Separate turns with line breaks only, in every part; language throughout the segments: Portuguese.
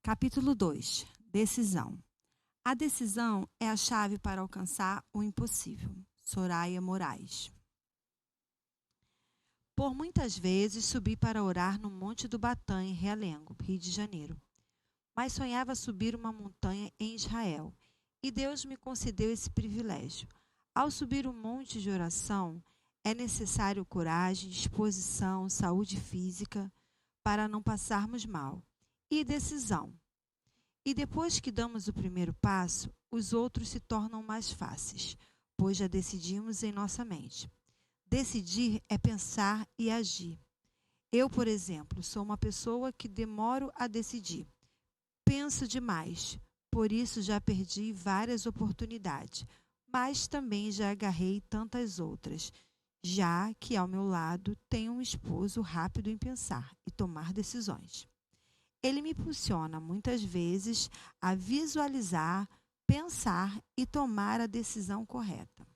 Capítulo 2. Decisão. A decisão é a chave para alcançar o impossível. Soraya Moraes. Por muitas vezes subi para orar no Monte do Batã, em Realengo, Rio de Janeiro. Mas sonhava subir uma montanha em Israel, e Deus me concedeu esse privilégio. Ao subir um monte de oração, é necessário coragem, disposição, saúde física, para não passarmos mal, e decisão. E depois que damos o primeiro passo, os outros se tornam mais fáceis, pois já decidimos em nossa mente. Decidir é pensar e agir. Eu, por exemplo, sou uma pessoa que demoro a decidir. Penso demais, por isso já perdi várias oportunidades, mas também já agarrei tantas outras, já que ao meu lado tenho um esposo rápido em pensar e tomar decisões. Ele me impulsiona muitas vezes a visualizar, pensar e tomar a decisão correta.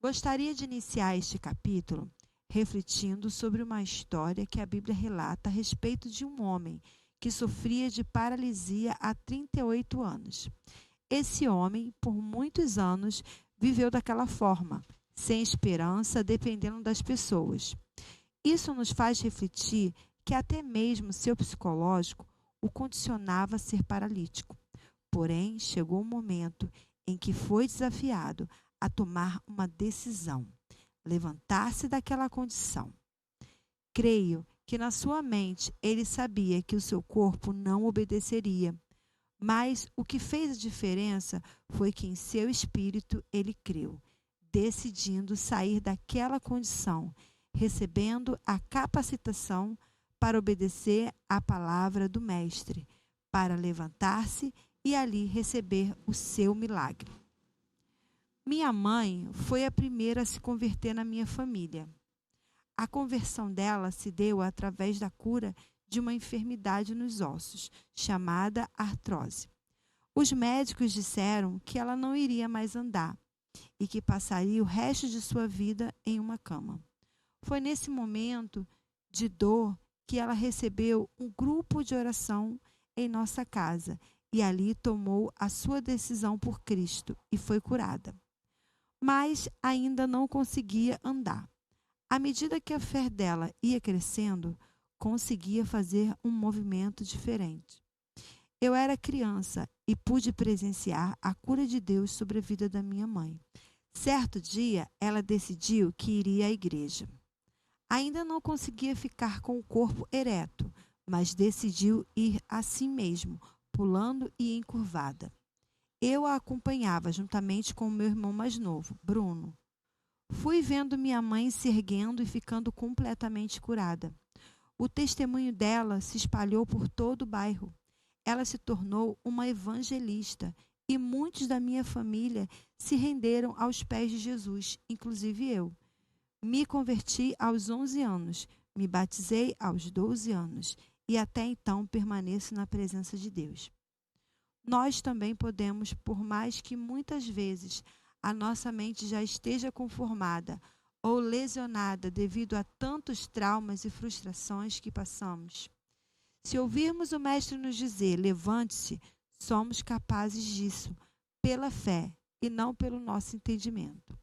Gostaria de iniciar este capítulo refletindo sobre uma história que a Bíblia relata a respeito de um homem que sofria de paralisia há 38 anos. Esse homem, por muitos anos, viveu daquela forma, sem esperança, dependendo das pessoas. Isso nos faz refletir que até mesmo seu psicológico o condicionava a ser paralítico. Porém, chegou um momento em que foi desafiado a tomar uma decisão, levantar-se daquela condição. Creio que na sua mente ele sabia que o seu corpo não obedeceria, mas o que fez a diferença foi que em seu espírito ele creu, decidindo sair daquela condição, recebendo a capacitação para obedecer à palavra do Mestre, para levantar-se e ali receber o seu milagre. Minha mãe foi a primeira a se converter na minha família. A conversão dela se deu através da cura de uma enfermidade nos ossos, chamada artrose. Os médicos disseram que ela não iria mais andar e que passaria o resto de sua vida em uma cama. Foi nesse momento de dor que ela recebeu um grupo de oração em nossa casa e ali tomou a sua decisão por Cristo e foi curada. Mas ainda não conseguia andar. À medida que a fé dela ia crescendo, conseguia fazer um movimento diferente. Eu era criança e pude presenciar a cura de Deus sobre a vida da minha mãe. Certo dia, ela decidiu que iria à igreja. Ainda não conseguia ficar com o corpo ereto, mas decidiu ir assim mesmo, pulando e encurvada. Eu a acompanhava juntamente com o meu irmão mais novo, Bruno. Fui vendo minha mãe se erguendo e ficando completamente curada. O testemunho dela se espalhou por todo o bairro. Ela se tornou uma evangelista e muitos da minha família se renderam aos pés de Jesus, inclusive eu. Me converti aos 11 anos, me batizei aos 12 anos e até então permaneço na presença de Deus. Nós também podemos, por mais que muitas vezes a nossa mente já esteja conformada ou lesionada devido a tantos traumas e frustrações que passamos. Se ouvirmos o Mestre nos dizer, levante-se, somos capazes disso, pela fé e não pelo nosso entendimento.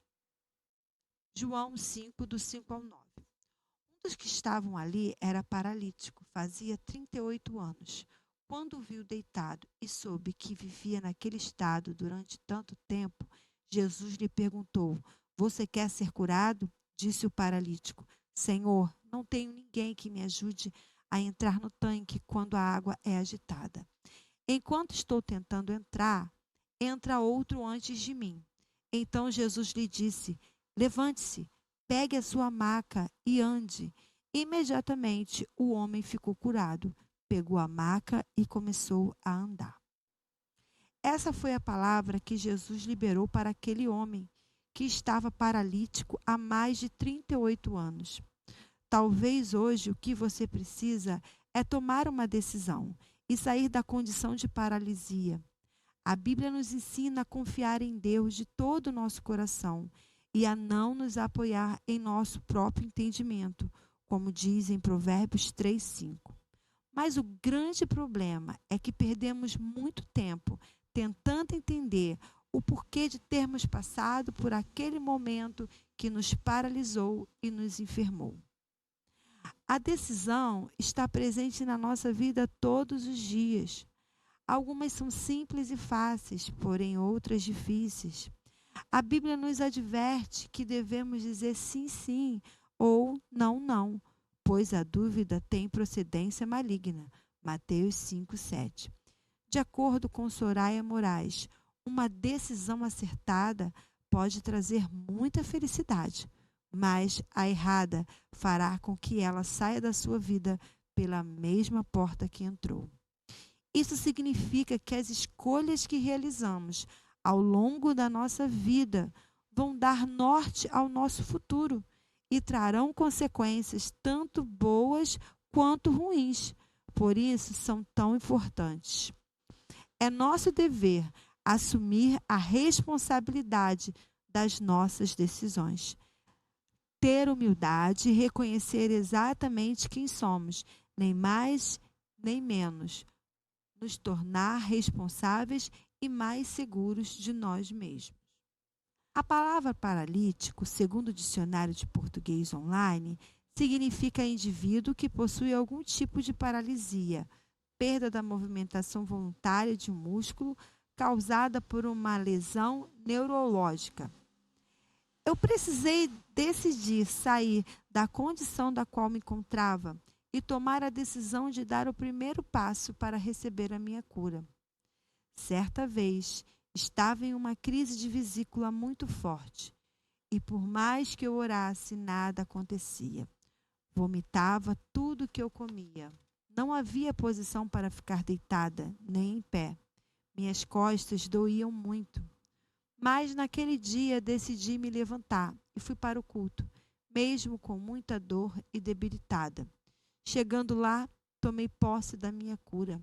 João 5, do 5 ao 9. Um dos que estavam ali era paralítico, fazia 38 anos. Quando o viu deitado e soube que vivia naquele estado durante tanto tempo, Jesus lhe perguntou, você quer ser curado? Disse o paralítico, Senhor, não tenho ninguém que me ajude a entrar no tanque quando a água é agitada. Enquanto estou tentando entrar, entra outro antes de mim. Então Jesus lhe disse, levante-se, pegue a sua maca e ande. Imediatamente o homem ficou curado, pegou a maca e começou a andar. Essa foi a palavra que Jesus liberou para aquele homem que estava paralítico há mais de 38 anos. Talvez hoje o que você precisa é tomar uma decisão e sair da condição de paralisia. A Bíblia nos ensina a confiar em Deus de todo o nosso coração e a não nos apoiar em nosso próprio entendimento, como diz em Provérbios 3:5. Mas o grande problema é que perdemos muito tempo tentando entender o porquê de termos passado por aquele momento que nos paralisou e nos enfermou. A decisão está presente na nossa vida todos os dias. Algumas são simples e fáceis, porém outras difíceis. A Bíblia nos adverte que devemos dizer sim, sim ou não, não, pois a dúvida tem procedência maligna. Mateus 5:7. De acordo com Soraya Moraes, uma decisão acertada pode trazer muita felicidade, mas a errada fará com que ela saia da sua vida pela mesma porta que entrou. Isso significa que as escolhas que realizamos ao longo da nossa vida vão dar norte ao nosso futuro e trarão consequências tanto boas quanto ruins. Por isso são tão importantes. É nosso dever assumir a responsabilidade das nossas decisões. Ter humildade e reconhecer exatamente quem somos, nem mais nem menos. Nos tornar responsáveis e mais seguros de nós mesmos. A palavra paralítico, segundo o dicionário de português online, significa indivíduo que possui algum tipo de paralisia, perda da movimentação voluntária de um músculo causada por uma lesão neurológica. Eu precisei decidir sair da condição da qual me encontrava e tomar a decisão de dar o primeiro passo para receber a minha cura. Certa vez, estava em uma crise de vesícula muito forte e por mais que eu orasse, nada acontecia. Vomitava tudo que eu comia. Não havia posição para ficar deitada, nem em pé. Minhas costas doíam muito. Mas naquele dia decidi me levantar e fui para o culto, mesmo com muita dor e debilitada. Chegando lá, tomei posse da minha cura.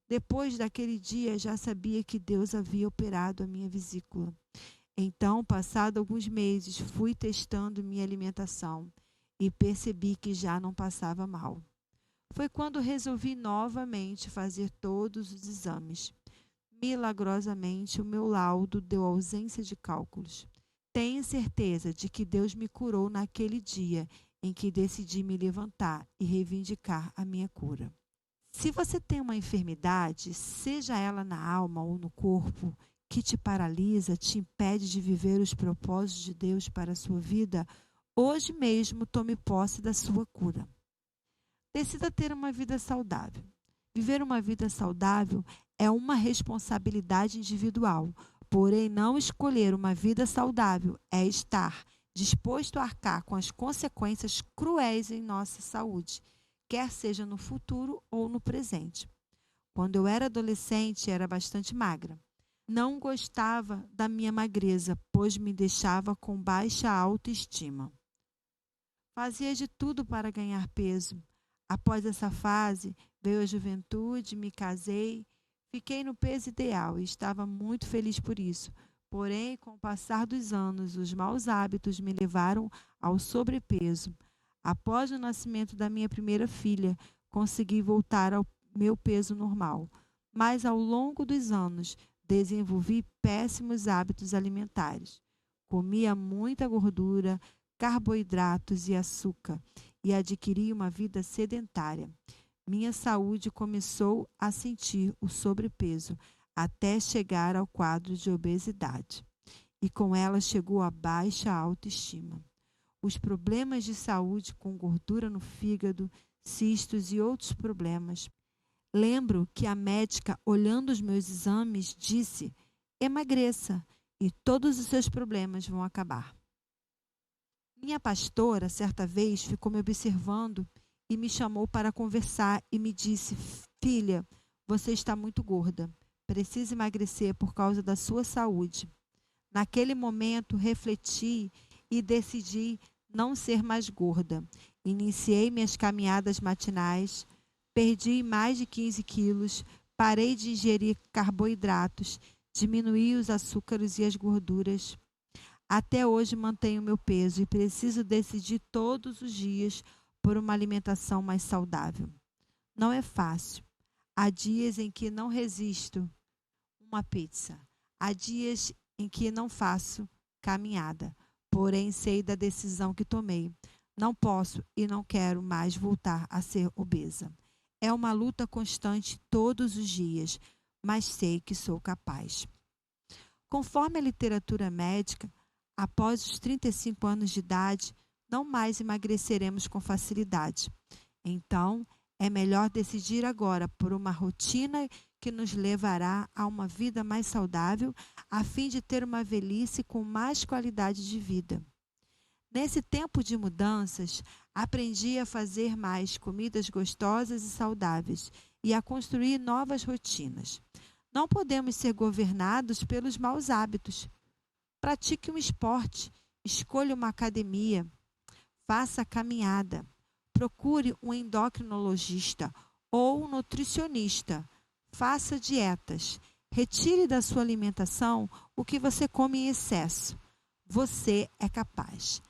Depois daquele dia, já sabia que Deus havia operado a minha vesícula. Então, passado alguns meses, fui testando minha alimentação e percebi que já não passava mal. Foi quando resolvi novamente fazer todos os exames. Milagrosamente, o meu laudo deu ausência de cálculos. Tenho certeza de que Deus me curou naquele dia em que decidi me levantar e reivindicar a minha cura. Se você tem uma enfermidade, seja ela na alma ou no corpo, que te paralisa, te impede de viver os propósitos de Deus para a sua vida, hoje mesmo tome posse da sua cura. Decida ter uma vida saudável. Viver uma vida saudável é uma responsabilidade individual, porém não escolher uma vida saudável é estar disposto a arcar com as consequências cruéis em nossa saúde, quer seja no futuro ou no presente. Quando eu era adolescente, era bastante magra. Não gostava da minha magreza, pois me deixava com baixa autoestima. Fazia de tudo para ganhar peso. Após essa fase, veio a juventude, me casei, fiquei no peso ideal e estava muito feliz por isso. Porém, com o passar dos anos, os maus hábitos me levaram ao sobrepeso. Após o nascimento da minha primeira filha, consegui voltar ao meu peso normal. Mas ao longo dos anos, desenvolvi péssimos hábitos alimentares. Comia muita gordura, carboidratos e açúcar e adquiri uma vida sedentária. Minha saúde começou a sentir o sobrepeso até chegar ao quadro de obesidade. E com ela chegou a baixa autoestima. Os problemas de saúde com gordura no fígado, cistos e outros problemas. Lembro que a médica, olhando os meus exames, disse: emagreça e todos os seus problemas vão acabar. Minha pastora, certa vez, ficou me observando e me chamou para conversar e me disse: filha, você está muito gorda. Precisa emagrecer por causa da sua saúde. Naquele momento, refleti e decidi não ser mais gorda. Iniciei minhas caminhadas matinais, perdi mais de 15 quilos, parei de ingerir carboidratos, diminuí os açúcares e as gorduras. Até hoje mantenho meu peso e preciso decidir todos os dias por uma alimentação mais saudável. Não é fácil. Há dias em que não resisto uma pizza. Há dias em que não faço caminhada. Porém, sei da decisão que tomei. Não posso e não quero mais voltar a ser obesa. É uma luta constante todos os dias, mas sei que sou capaz. Conforme a literatura médica, após os 35 anos de idade, não mais emagreceremos com facilidade. Então, é melhor decidir agora por uma rotina que nos levará a uma vida mais saudável, a fim de ter uma velhice com mais qualidade de vida. Nesse tempo de mudanças, aprendi a fazer mais comidas gostosas e saudáveis e a construir novas rotinas. Não podemos ser governados pelos maus hábitos. Pratique um esporte, escolha uma academia, faça caminhada, procure um endocrinologista ou um nutricionista, faça dietas, retire da sua alimentação o que você come em excesso. Você é capaz.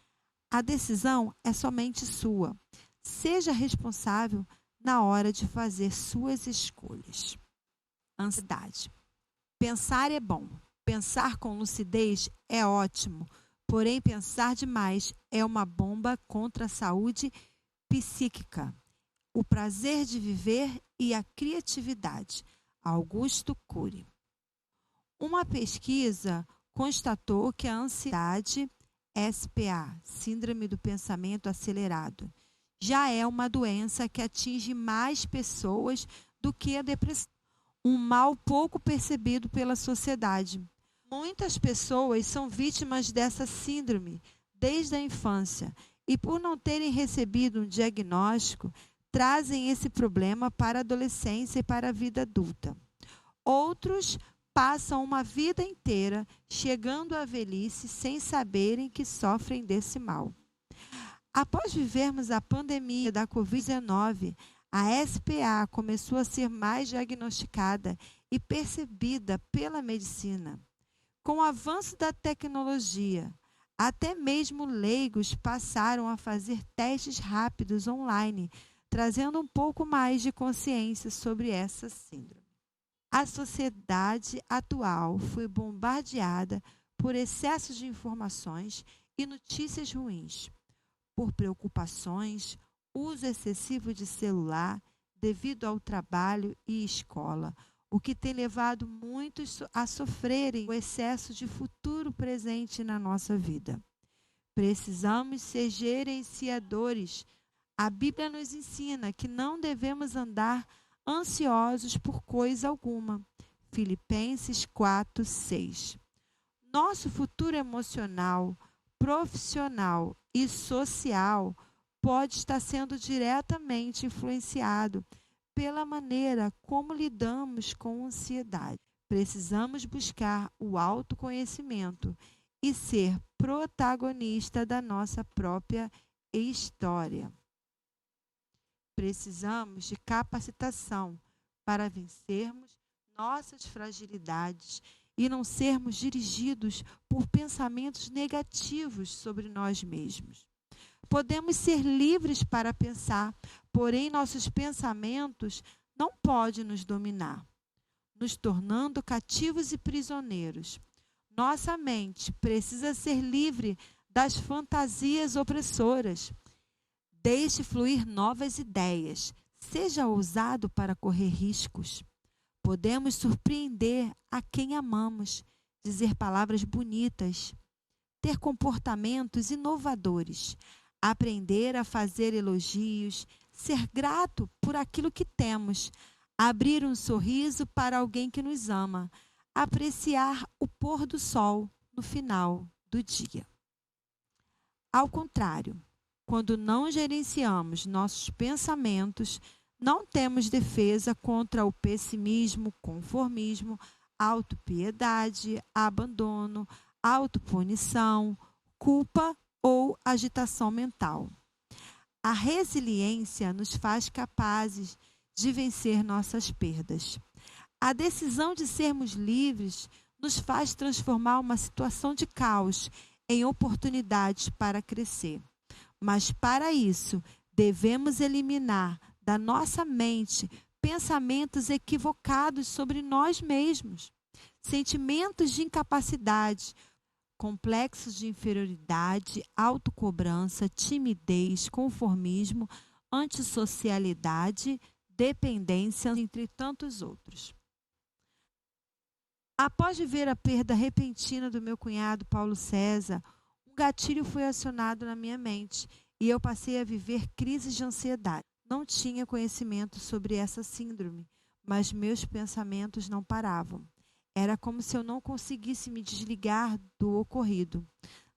A decisão é somente sua. Seja responsável na hora de fazer suas escolhas. Ansiedade. Pensar é bom. Pensar com lucidez é ótimo. Porém, pensar demais é uma bomba contra a saúde psíquica, o prazer de viver e a criatividade. Augusto Cury. Uma pesquisa constatou que a ansiedade SPA, Síndrome do Pensamento Acelerado, já é uma doença que atinge mais pessoas do que a depressão, um mal pouco percebido pela sociedade. Muitas pessoas são vítimas dessa síndrome desde a infância e, por não terem recebido um diagnóstico, trazem esse problema para a adolescência e para a vida adulta. Outros passam uma vida inteira chegando à velhice sem saberem que sofrem desse mal. Após vivermos a pandemia da Covid-19, a SPA começou a ser mais diagnosticada e percebida pela medicina. Com o avanço da tecnologia, até mesmo leigos passaram a fazer testes rápidos online, trazendo um pouco mais de consciência sobre essa síndrome. A sociedade atual foi bombardeada por excesso de informações e notícias ruins, por preocupações, uso excessivo de celular devido ao trabalho e escola, o que tem levado muitos a sofrerem o excesso de futuro presente na nossa vida. Precisamos ser gerenciadores. A Bíblia nos ensina que não devemos andar ansiosos por coisa alguma. Filipenses 4:6. Nosso futuro emocional, profissional e social pode estar sendo diretamente influenciado pela maneira como lidamos com a ansiedade. Precisamos buscar o autoconhecimento e ser protagonista da nossa própria história. Precisamos de capacitação para vencermos nossas fragilidades e não sermos dirigidos por pensamentos negativos sobre nós mesmos. Podemos ser livres para pensar, porém nossos pensamentos não podem nos dominar, nos tornando cativos e prisioneiros. Nossa mente precisa ser livre das fantasias opressoras. Deixe fluir novas ideias. Seja ousado para correr riscos. Podemos surpreender a quem amamos, dizer palavras bonitas, ter comportamentos inovadores, aprender a fazer elogios, ser grato por aquilo que temos, abrir um sorriso para alguém que nos ama, apreciar o pôr do sol no final do dia. Ao contrário, quando não gerenciamos nossos pensamentos, não temos defesa contra o pessimismo, conformismo, autopiedade, abandono, autopunição, culpa ou agitação mental. A resiliência nos faz capazes de vencer nossas perdas. A decisão de sermos livres nos faz transformar uma situação de caos em oportunidades para crescer. Mas para isso, devemos eliminar da nossa mente pensamentos equivocados sobre nós mesmos, sentimentos de incapacidade, complexos de inferioridade, autocobrança, timidez, conformismo, antissocialidade, dependência, entre tantos outros. Após ver a perda repentina do meu cunhado Paulo César, um gatilho foi acionado na minha mente e eu passei a viver crises de ansiedade. Não tinha conhecimento sobre essa síndrome, mas meus pensamentos não paravam. Era como se eu não conseguisse me desligar do ocorrido.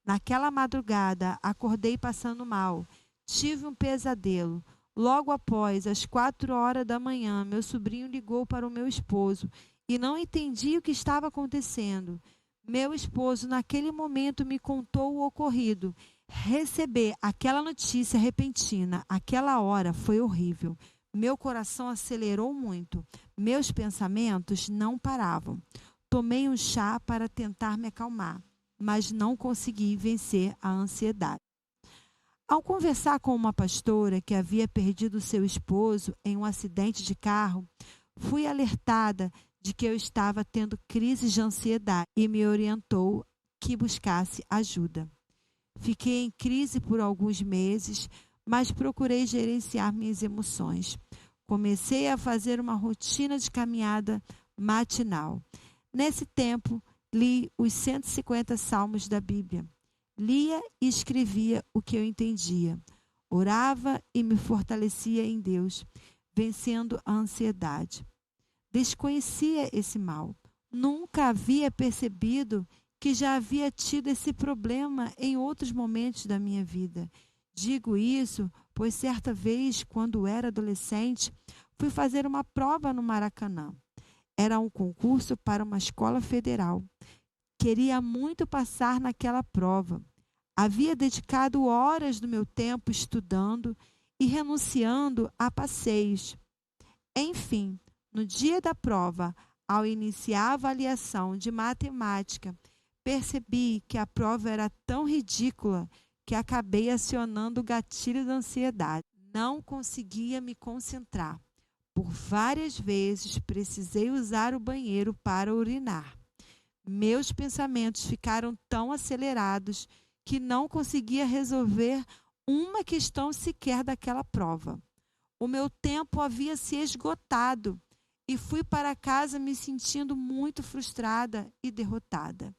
Naquela madrugada, acordei passando mal. Tive um pesadelo. Logo após, às 4 horas da manhã, meu sobrinho ligou para o meu esposo e não entendi o que estava acontecendo. Meu esposo, naquele momento, me contou o ocorrido. Receber aquela notícia repentina, aquela hora, foi horrível. Meu coração acelerou muito. Meus pensamentos não paravam. Tomei um chá para tentar me acalmar, mas não consegui vencer a ansiedade. Ao conversar com uma pastora que havia perdido seu esposo em um acidente de carro, fui alertada de que eu estava tendo crises de ansiedade e me orientou que buscasse ajuda. Fiquei em crise por alguns meses, mas procurei gerenciar minhas emoções. Comecei a fazer uma rotina de caminhada matinal. Nesse tempo, li os 150 salmos da Bíblia. Lia e escrevia o que eu entendia. Orava e me fortalecia em Deus, vencendo a ansiedade. Desconhecia esse mal. Nunca havia percebido que já havia tido esse problema em outros momentos da minha vida. Digo isso, pois certa vez, quando era adolescente, fui fazer uma prova no Maracanã. Era um concurso para uma escola federal. Queria muito passar naquela prova. Havia dedicado horas do meu tempo estudando e renunciando a passeios. Enfim, no dia da prova, ao iniciar a avaliação de matemática, percebi que a prova era tão ridícula que acabei acionando o gatilho da ansiedade. Não conseguia me concentrar. Por várias vezes precisei usar o banheiro para urinar. Meus pensamentos ficaram tão acelerados que não conseguia resolver uma questão sequer daquela prova. O meu tempo havia se esgotado e fui para casa me sentindo muito frustrada e derrotada.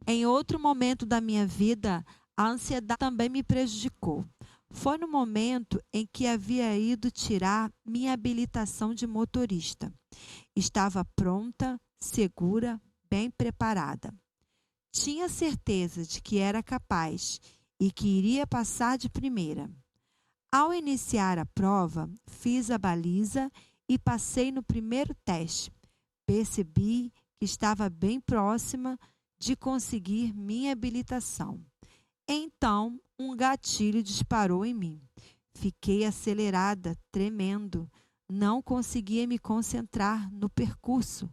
Em outro momento da minha vida, a ansiedade também me prejudicou. Foi no momento em que havia ido tirar minha habilitação de motorista. Estava pronta, segura, bem preparada. Tinha certeza de que era capaz e que iria passar de primeira. Ao iniciar a prova, fiz a baliza e passei no primeiro teste. Percebi que estava bem próxima de conseguir minha habilitação. Então, um gatilho disparou em mim. Fiquei acelerada, tremendo. Não conseguia me concentrar no percurso,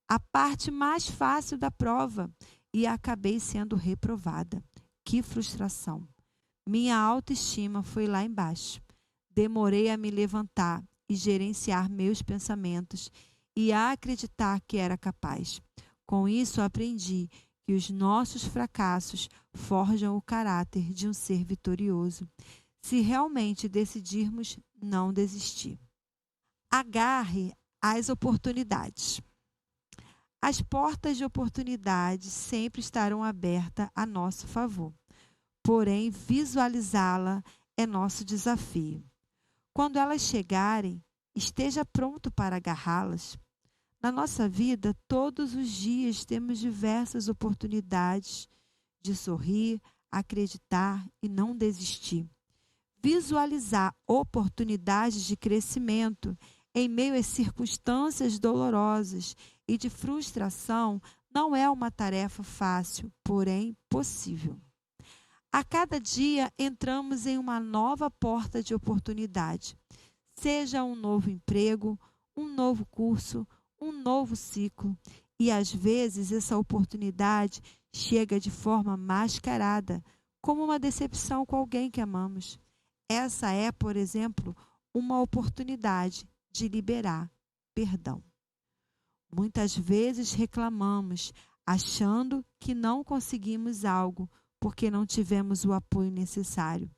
a parte mais fácil da prova, e acabei sendo reprovada. Que frustração! Minha autoestima foi lá embaixo. Demorei a me levantar e gerenciar meus pensamentos e a acreditar que era capaz. Com isso, aprendi que os nossos fracassos forjam o caráter de um ser vitorioso, se realmente decidirmos não desistir. Agarre as oportunidades. As portas de oportunidade sempre estarão abertas a nosso favor. Porém, visualizá-la é nosso desafio. Quando elas chegarem, esteja pronto para agarrá-las. Na nossa vida, todos os dias temos diversas oportunidades de sorrir, acreditar e não desistir. Visualizar oportunidades de crescimento em meio às circunstâncias dolorosas e de frustração não é uma tarefa fácil, porém possível. A cada dia entramos em uma nova porta de oportunidade, seja um novo emprego, um novo curso, um novo ciclo, e às vezes essa oportunidade chega de forma mascarada, como uma decepção com alguém que amamos. Essa é, por exemplo, uma oportunidade de liberar perdão. Muitas vezes reclamamos, achando que não conseguimos algo porque não tivemos o apoio necessário.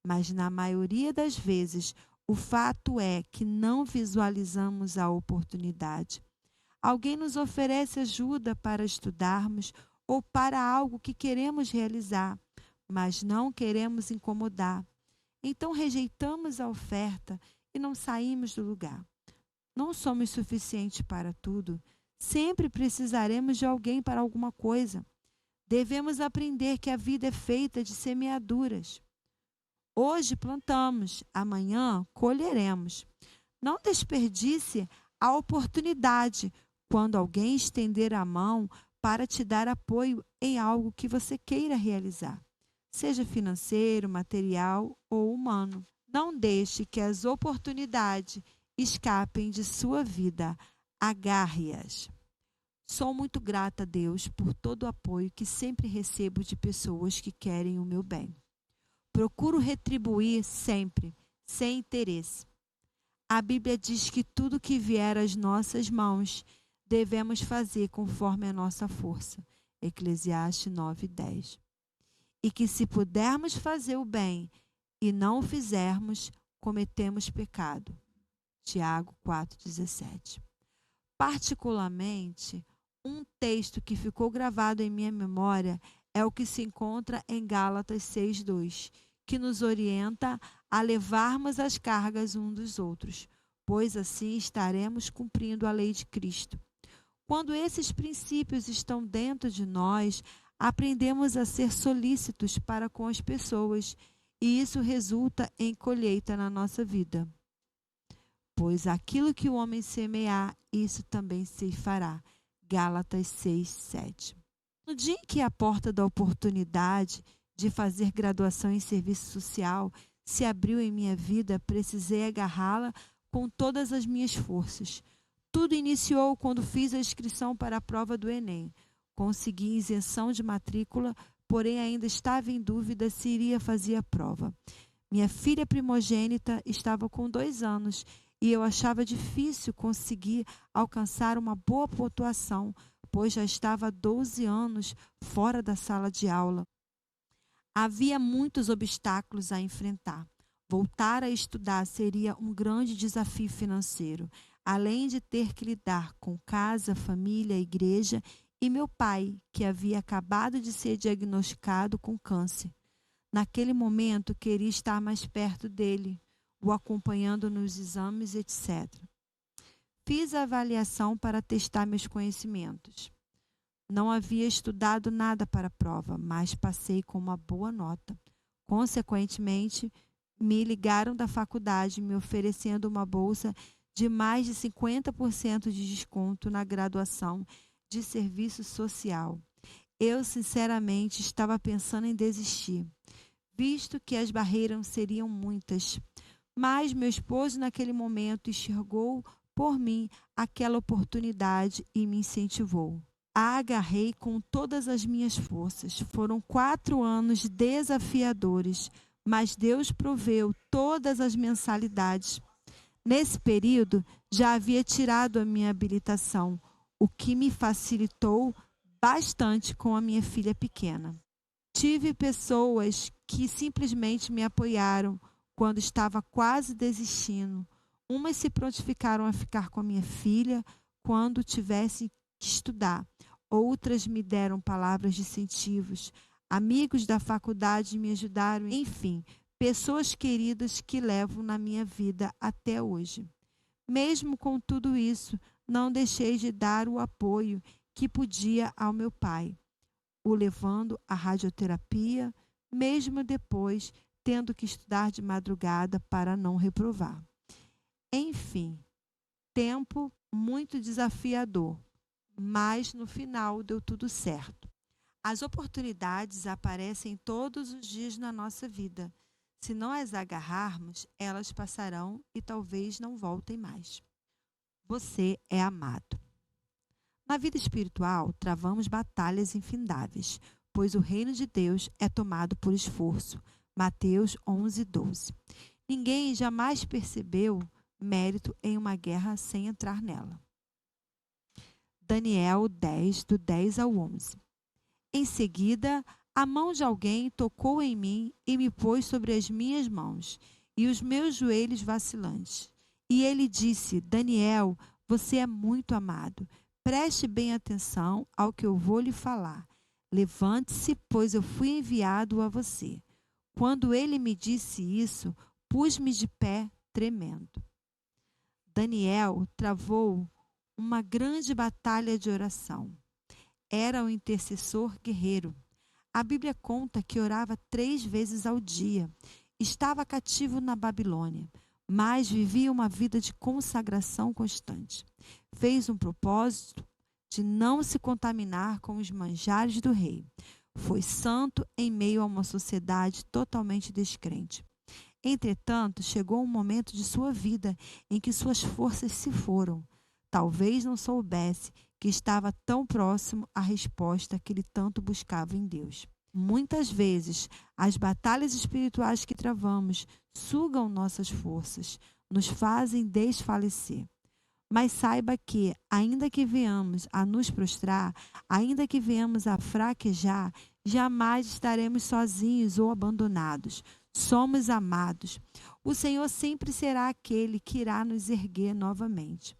Mas na maioria das vezes, o fato é que não visualizamos a oportunidade. Alguém nos oferece ajuda para estudarmos ou para algo que queremos realizar, mas não queremos incomodar. Então rejeitamos a oferta e não saímos do lugar. Não somos suficientes para tudo. Sempre precisaremos de alguém para alguma coisa. Devemos aprender que a vida é feita de semeaduras. Hoje plantamos, amanhã colheremos. Não desperdice a oportunidade quando alguém estender a mão para te dar apoio em algo que você queira realizar, seja financeiro, material ou humano. Não deixe que as oportunidades escapem de sua vida. Agarre-as. Sou muito grata a Deus por todo o apoio que sempre recebo de pessoas que querem o meu bem. Procuro retribuir sempre, sem interesse. A Bíblia diz que tudo que vier às nossas mãos devemos fazer conforme a nossa força. Eclesiastes 9:10. E que se pudermos fazer o bem e não o fizermos, cometemos pecado. Tiago 4:17. Particularmente, um texto que ficou gravado em minha memória é o que se encontra em Gálatas 6:2, que nos orienta a levarmos as cargas uns dos outros, pois assim estaremos cumprindo a lei de Cristo. Quando esses princípios estão dentro de nós, aprendemos a ser solícitos para com as pessoas, e isso resulta em colheita na nossa vida. Pois aquilo que o homem semear, isso também se fará. Gálatas 6:7. No dia em que a porta da oportunidade de fazer graduação em serviço social se abriu em minha vida, precisei agarrá-la com todas as minhas forças. Tudo iniciou quando fiz a inscrição para a prova do Enem. Consegui isenção de matrícula, porém ainda estava em dúvida se iria fazer a prova. Minha filha primogênita estava com 2 anos e eu achava difícil conseguir alcançar uma boa pontuação, pois já estava há 12 anos fora da sala de aula. Havia muitos obstáculos a enfrentar. Voltar a estudar seria um grande desafio financeiro, além de ter que lidar com casa, família, igreja e meu pai, que havia acabado de ser diagnosticado com câncer. Naquele momento, queria estar mais perto dele, o acompanhando nos exames, etc. Fiz a avaliação para testar meus conhecimentos. Não havia estudado nada para a prova, mas passei com uma boa nota. Consequentemente, me ligaram da faculdade me oferecendo uma bolsa de mais de 50% de desconto na graduação de serviço social. Eu, sinceramente, estava pensando em desistir, visto que as barreiras seriam muitas. Mas meu esposo, naquele momento, enxergou por mim aquela oportunidade e me incentivou. A agarrei com todas as minhas forças. Foram 4 anos desafiadores, mas Deus proveu todas as mensalidades. Nesse período, já havia tirado a minha habilitação, o que me facilitou bastante com a minha filha pequena. Tive pessoas que simplesmente me apoiaram quando estava quase desistindo. Umas se prontificaram a ficar com a minha filha quando tivesse que estudar. Outras me deram palavras de incentivos. Amigos da faculdade me ajudaram. Enfim, pessoas queridas que levo na minha vida até hoje. Mesmo com tudo isso, não deixei de dar o apoio que podia ao meu pai, o levando à radioterapia, mesmo depois tendo que estudar de madrugada para não reprovar. Enfim, tempo muito desafiador, mas no final deu tudo certo. As oportunidades aparecem todos os dias na nossa vida. Se não as agarrarmos, elas passarão e talvez não voltem mais. Você é amado. Na vida espiritual, travamos batalhas infindáveis, pois o reino de Deus é tomado por esforço. Mateus 11:12. Ninguém jamais percebeu mérito em uma guerra sem entrar nela. Daniel 10, do 10 ao 11. Em seguida, a mão de alguém tocou em mim e me pôs sobre as minhas mãos e os meus joelhos vacilantes. E ele disse: Daniel, você é muito amado. Preste bem atenção ao que eu vou lhe falar. Levante-se, pois eu fui enviado a você. Quando ele me disse isso, pus-me de pé, tremendo. Daniel travou uma grande batalha de oração. Era um intercessor guerreiro. A Bíblia conta que orava 3 vezes ao dia. Estava cativo na Babilônia, mas vivia uma vida de consagração constante. Fez um propósito de não se contaminar com os manjares do rei. Foi santo em meio a uma sociedade totalmente descrente. Entretanto, chegou um momento de sua vida em que suas forças se foram. Talvez não soubesse que estava tão próximo à resposta que ele tanto buscava em Deus. Muitas vezes, as batalhas espirituais que travamos sugam nossas forças, nos fazem desfalecer. Mas saiba que, ainda que venhamos a nos prostrar, ainda que venhamos a fraquejar, jamais estaremos sozinhos ou abandonados. Somos amados. O Senhor sempre será aquele que irá nos erguer novamente.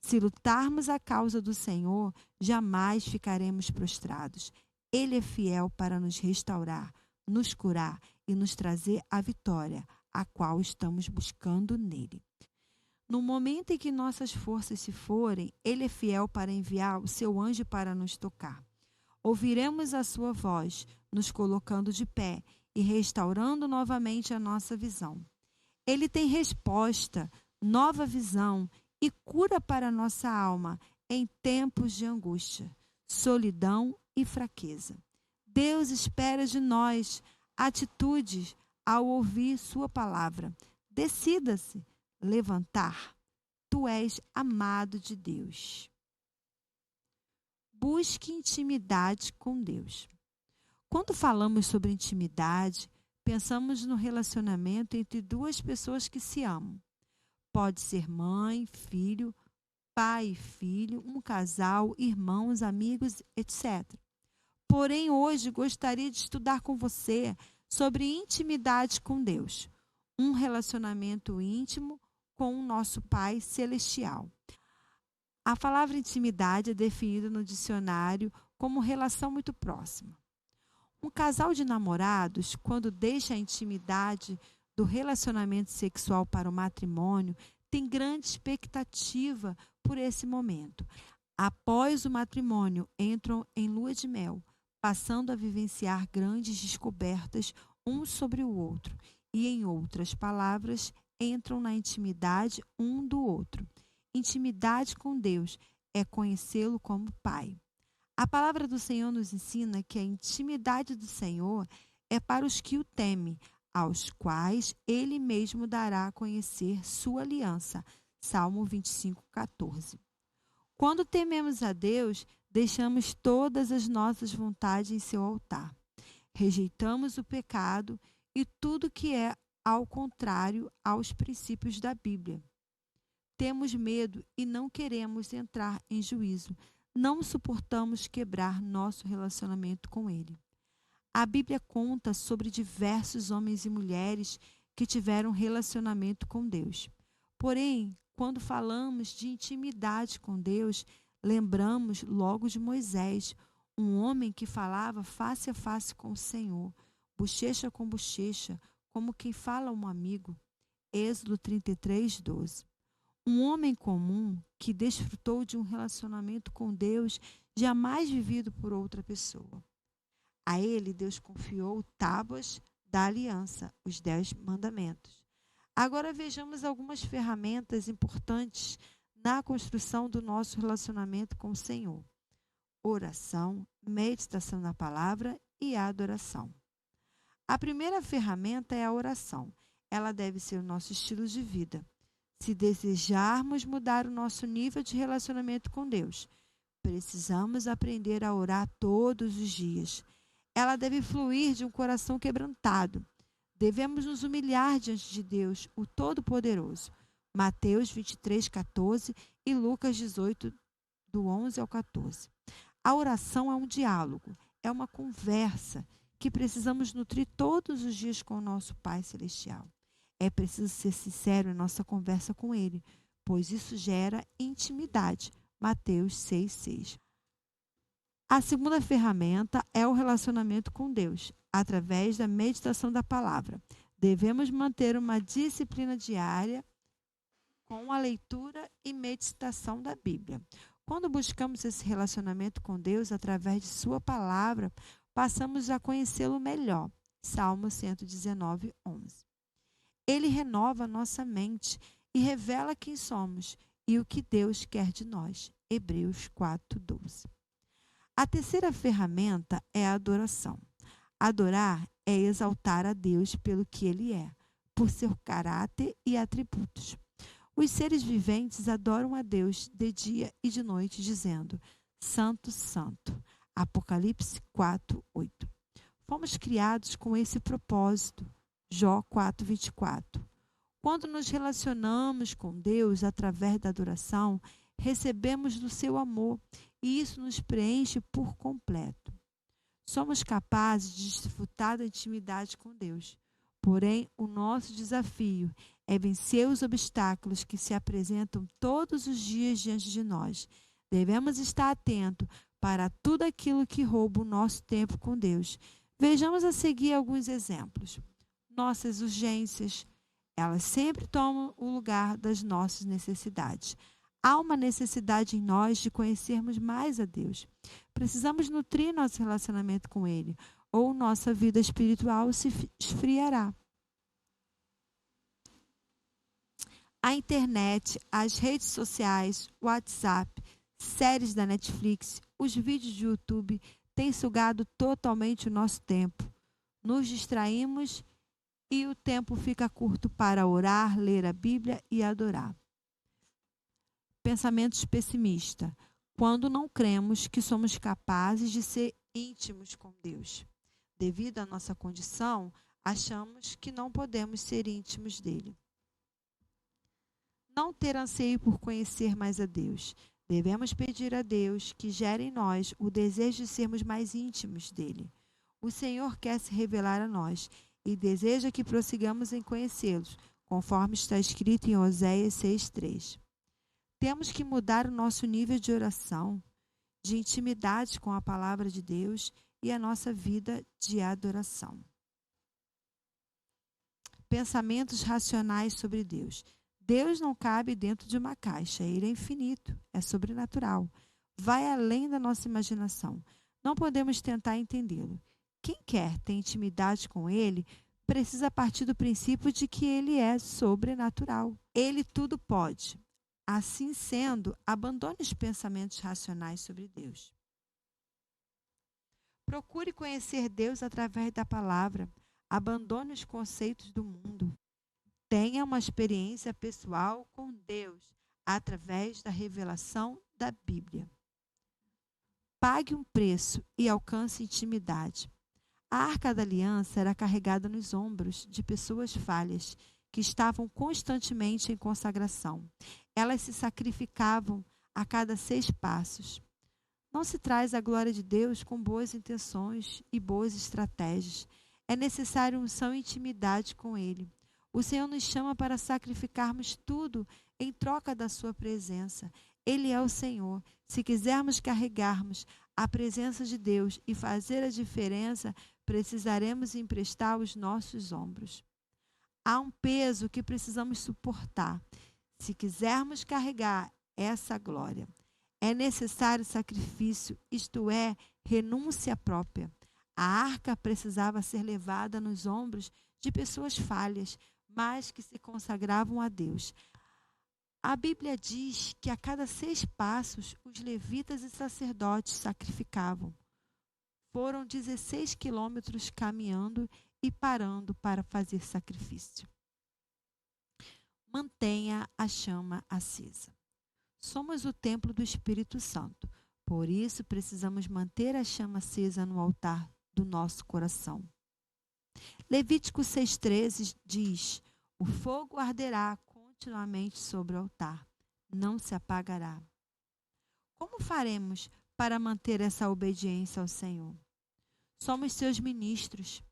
Se lutarmos a causa do Senhor, jamais ficaremos prostrados. Ele é fiel para nos restaurar, nos curar e nos trazer a vitória, a qual estamos buscando nele. No momento em que nossas forças se forem, Ele é fiel para enviar o seu anjo para nos tocar. Ouviremos a sua voz, nos colocando de pé e restaurando novamente a nossa visão. Ele tem resposta, nova visão e cura para a nossa alma em tempos de angústia, solidão e fraqueza. Deus espera de nós atitudes ao ouvir sua palavra. Decida-se levantar. Tu és amado de Deus. Busque intimidade com Deus. Quando falamos sobre intimidade, pensamos no relacionamento entre 2 pessoas que se amam. Pode ser mãe, filho, pai e filho, um casal, irmãos, amigos, etc. Porém, hoje gostaria de estudar com você sobre intimidade com Deus. Um relacionamento íntimo com o nosso Pai Celestial. A palavra intimidade é definida no dicionário como relação muito próxima. Um casal de namorados, quando deixa a intimidade do relacionamento sexual para o matrimônio, tem grande expectativa por esse momento. Após o matrimônio, entram em lua de mel, passando a vivenciar grandes descobertas um sobre o outro e, em outras palavras, entram na intimidade um do outro. Intimidade com Deus é conhecê-lo como Pai. A palavra do Senhor nos ensina que a intimidade do Senhor é para os que o temem, aos quais Ele mesmo dará a conhecer sua aliança. Salmo 25, 14. Quando tememos a Deus, deixamos todas as nossas vontades em seu altar. Rejeitamos o pecado e tudo que é ao contrário aos princípios da Bíblia. Temos medo e não queremos entrar em juízo. Não suportamos quebrar nosso relacionamento com Ele. A Bíblia conta sobre diversos homens e mulheres que tiveram relacionamento com Deus. Porém, quando falamos de intimidade com Deus, lembramos logo de Moisés, um homem que falava face a face com o Senhor, bochecha com bochecha, como quem fala a um amigo. Êxodo 33, 12. Um homem comum que desfrutou de um relacionamento com Deus jamais vivido por outra pessoa. A ele, Deus confiou tábuas da aliança, os 10 mandamentos. Agora vejamos algumas ferramentas importantes na construção do nosso relacionamento com o Senhor. Oração, meditação na palavra e adoração. A primeira ferramenta é a oração. Ela deve ser o nosso estilo de vida. Se desejarmos mudar o nosso nível de relacionamento com Deus, precisamos aprender a orar todos os dias. Ela deve fluir de um coração quebrantado. Devemos nos humilhar diante de Deus, o Todo-Poderoso. Mateus 23:14 e Lucas 18, do 11 ao 14. A oração é um diálogo, é uma conversa que precisamos nutrir todos os dias com o nosso Pai Celestial. É preciso ser sincero em nossa conversa com Ele, pois isso gera intimidade. Mateus 6:6. A segunda ferramenta é o relacionamento com Deus, através da meditação da palavra. Devemos manter uma disciplina diária com a leitura e meditação da Bíblia. Quando buscamos esse relacionamento com Deus através de Sua palavra, passamos a conhecê-lo melhor. Salmo 119:11. Ele renova nossa mente e revela quem somos e o que Deus quer de nós. Hebreus 4:12. A terceira ferramenta é a adoração. Adorar é exaltar a Deus pelo que Ele é, por seu caráter e atributos. Os seres viventes adoram a Deus de dia e de noite, dizendo: Santo, Santo. Apocalipse 4:8. Fomos criados com esse propósito. Jó 4:24. Quando nos relacionamos com Deus através da adoração, recebemos do seu amor e isso nos preenche por completo. Somos capazes de desfrutar da intimidade com Deus. Porém, o nosso desafio é vencer os obstáculos que se apresentam todos os dias diante de nós. Devemos estar atentos para tudo aquilo que rouba o nosso tempo com Deus. Vejamos a seguir alguns exemplos. Nossas urgências, elas sempre tomam o lugar das nossas necessidades. Há uma necessidade em nós de conhecermos mais a Deus. Precisamos nutrir nosso relacionamento com Ele, ou nossa vida espiritual se esfriará. A internet, as redes sociais, o WhatsApp, séries da Netflix, os vídeos de YouTube têm sugado totalmente o nosso tempo. Nos distraímos e o tempo fica curto para orar, ler a Bíblia e adorar. Pensamentos pessimistas. Quando não cremos que somos capazes de ser íntimos com Deus. Devido à nossa condição, achamos que não podemos ser íntimos dele. Não ter anseio por conhecer mais a Deus. Devemos pedir a Deus que gere em nós o desejo de sermos mais íntimos dele. O Senhor quer se revelar a nós e deseja que prossigamos em conhecê-los, conforme está escrito em Oséias 6:3. Temos que mudar o nosso nível de oração, de intimidade com a palavra de Deus e a nossa vida de adoração. Pensamentos racionais sobre Deus. Deus não cabe dentro de uma caixa, Ele é infinito, é sobrenatural, vai além da nossa imaginação. Não podemos tentar entendê-lo. Quem quer ter intimidade com Ele precisa partir do princípio de que Ele é sobrenatural. Ele tudo pode. Assim sendo, abandone os pensamentos racionais sobre Deus. Procure conhecer Deus através da palavra. Abandone os conceitos do mundo. Tenha uma experiência pessoal com Deus através da revelação da Bíblia. Pague um preço e alcance intimidade. A Arca da Aliança era carregada nos ombros de pessoas falhas que estavam constantemente em consagração. Elas se sacrificavam a cada 6 passos. Não se traz a glória de Deus com boas intenções e boas estratégias. É necessário unção e intimidade com Ele. O Senhor nos chama para sacrificarmos tudo em troca da sua presença. Ele é o Senhor. Se quisermos carregarmos a presença de Deus e fazer a diferença, precisaremos emprestar os nossos ombros. Há um peso que precisamos suportar. Se quisermos carregar essa glória, é necessário sacrifício, isto é, renúncia própria. A arca precisava ser levada nos ombros de pessoas falhas, mas que se consagravam a Deus. A Bíblia diz que a cada 6 passos os levitas e sacerdotes sacrificavam. Foram 16 quilômetros caminhando e parando para fazer sacrifício. Mantenha a chama acesa. Somos o templo do Espírito Santo, por isso precisamos manter a chama acesa no altar do nosso coração. Levítico 6,13 diz: o fogo arderá continuamente sobre o altar, não se apagará. Como faremos para manter essa obediência ao Senhor? Somos seus ministros,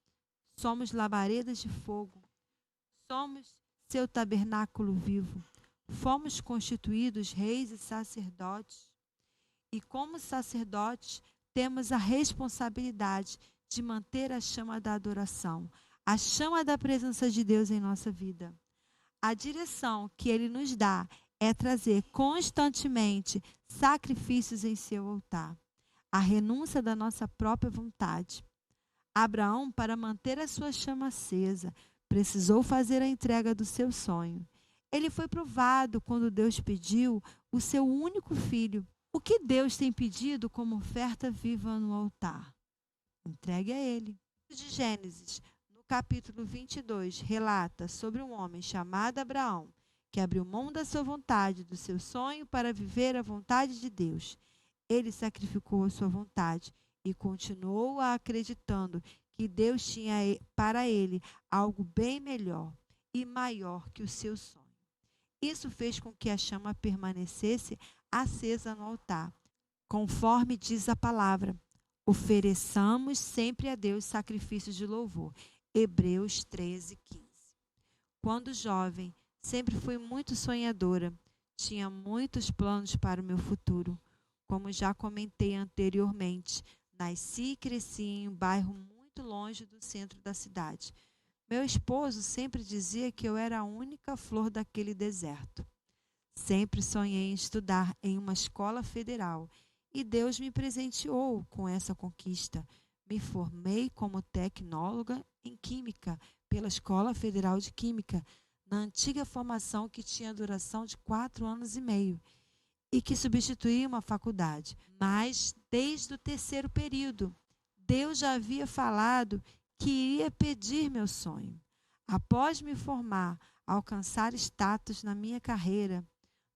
somos labaredas de fogo, somos seu tabernáculo vivo, fomos constituídos reis e sacerdotes, e como sacerdotes temos a responsabilidade de manter a chama da adoração, a chama da presença de Deus em nossa vida. A direção que Ele nos dá é trazer constantemente sacrifícios em seu altar, a renúncia da nossa própria vontade. Abraão, para manter a sua chama acesa, precisou fazer a entrega do seu sonho. Ele foi provado quando Deus pediu o seu único filho. O que Deus tem pedido como oferta viva no altar? Entregue a Ele. De Gênesis, no capítulo 22, relata sobre um homem chamado Abraão, que abriu mão da sua vontade, do seu sonho, para viver a vontade de Deus. Ele sacrificou a sua vontade e continuou acreditando que Deus tinha para ele algo bem melhor e maior que o seu sonho. Isso fez com que a chama permanecesse acesa no altar. Conforme diz a palavra, ofereçamos sempre a Deus sacrifícios de louvor. Hebreus 13:15. Quando jovem, sempre fui muito sonhadora. Tinha muitos planos para o meu futuro. Como já comentei anteriormente, nasci e cresci em um bairro muito longe do centro da cidade. Meu esposo sempre dizia que eu era a única flor daquele deserto. Sempre sonhei em estudar em uma escola federal e Deus me presenteou com essa conquista. Me formei como tecnóloga em Química pela Escola Federal de Química, na antiga formação que tinha duração de 4 anos e meio e que substituía uma faculdade. Mas, desde o 3º período, Deus já havia falado que iria pedir meu sonho. Após me formar, alcançar status na minha carreira,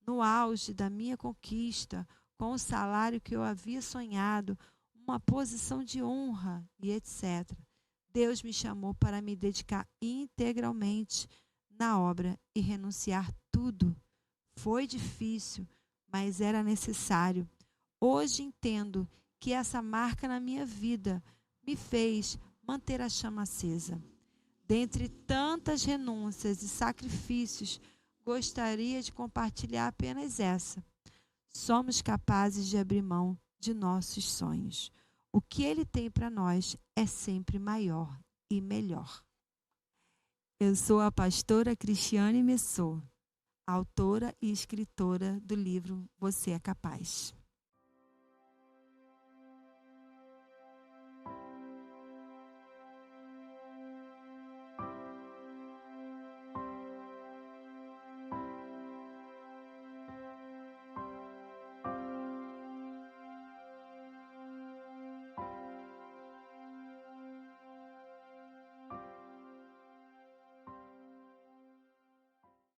no auge da minha conquista, com o salário que eu havia sonhado, uma posição de honra e etc. Deus me chamou para me dedicar integralmente na obra e renunciar tudo. Foi difícil, mas era necessário. Hoje entendo que essa marca na minha vida me fez manter a chama acesa. Dentre tantas renúncias e sacrifícios, gostaria de compartilhar apenas essa. Somos capazes de abrir mão de nossos sonhos. O que Ele tem para nós é sempre maior e melhor. Eu sou a pastora Cristiane Messor, autora e escritora do livro Você é Capaz.